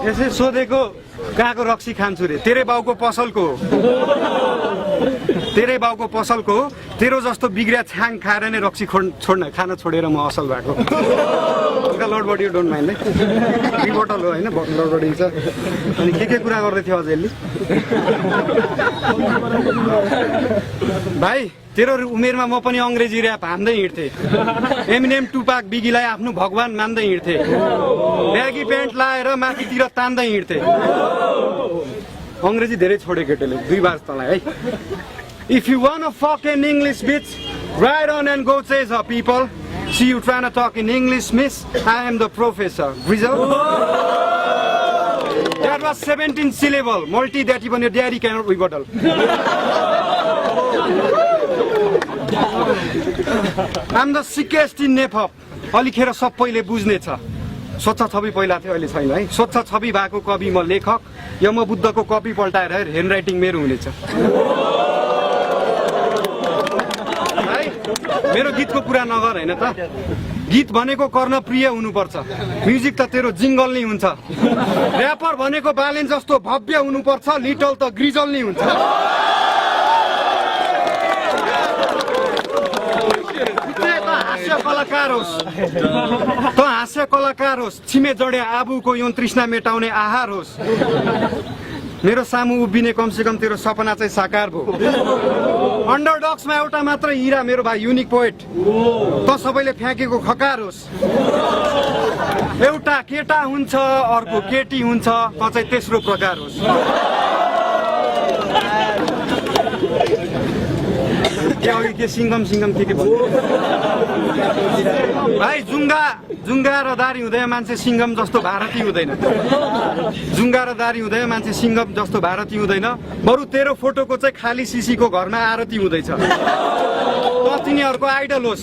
यसै सोधेको कहाँको रक्सी खान्छु रे, तेरै बाउको पसलको तेरो जस्तो बिग्रिया छाङ खाएर नै रक्सी खान छोडेर म असल भएको। लर्ड बडी डोन्ट माइन्ड है, रिपोर्टल हो होइन, लर्ड बडी छ। अनि के कुरा गर्दै थियो अझ यसले भाइ, तेरो उमेरमा म पनि अङ्ग्रेजी ऱ्याप हान्दै हिँड्थेँ, एमिनेम टुपाक बिगीलाई आफ्नो भगवान मान्दै हिँड्थेँ, ब्यागी प्यान्ट लाएर माथितिर तान्दै हिँड्थेँ। अङ्ग्रेजी धेरै छोडे केटोले, 2 बार तँलाई है। If you wanna fuck in English, bitch, right on and go chase her, people. See you trying to talk in English, miss. I am the professor. Grizzle? That was 17 syllable. Multi that even your daddy cannot rebuttal. I'm the sickest in Nepal. अलिखेर सबैले बुझ्ने छ। स्वच्छ छवि पहिला थियो, अहिले छैन है। स्वच्छ छवि भएको कवि म लेखक, यम बुद्धको कपी पल्टाएर ह्यान्ड राइटिङ मेरो हुनेछ। मेरो गीतको कुरा नगर हैन त, गीत भनेको कर्णप्रिय हुनुपर्छ, म्युजिक त तेरो जिङ्गल नै हुन्छ। र्यापर भनेको बालेन जस्तो भव्य हुनुपर्छ, लिटल त ग्रिजल नै हुन्छ। हास्य कलाकार होस्, छिमे जडे आबुको यौन तृष्णा मेटाउने आहार होस्। मेरो सामु उभिने कमसेकम तेरो सपना चाहिँ साकार भयो। अन्डरडग्समा एउटा मात्र हिरा मेरो भाइ, युनिक पोएट त सबैले फ्याँकेको खकार होस्। एउटा केटा हुन्छ अर्को केटी हुन्छ, त चाहिँ तेस्रो प्रकार होस्। के सिङ्गम के भाइ, जुङ्गा र दारी हुँदैन मान्छे सिङ्गम जस्तो भारती हुँदैन। जुङ्गा र दारी हुँदैन मान्छे सिङ्गम जस्तो भारती हुँदैन। बरु तेरो फोटोको चाहिँ खाली सिसीको घरमा आरती हुँदैछ। त तिनीहरूको आइडल होस्।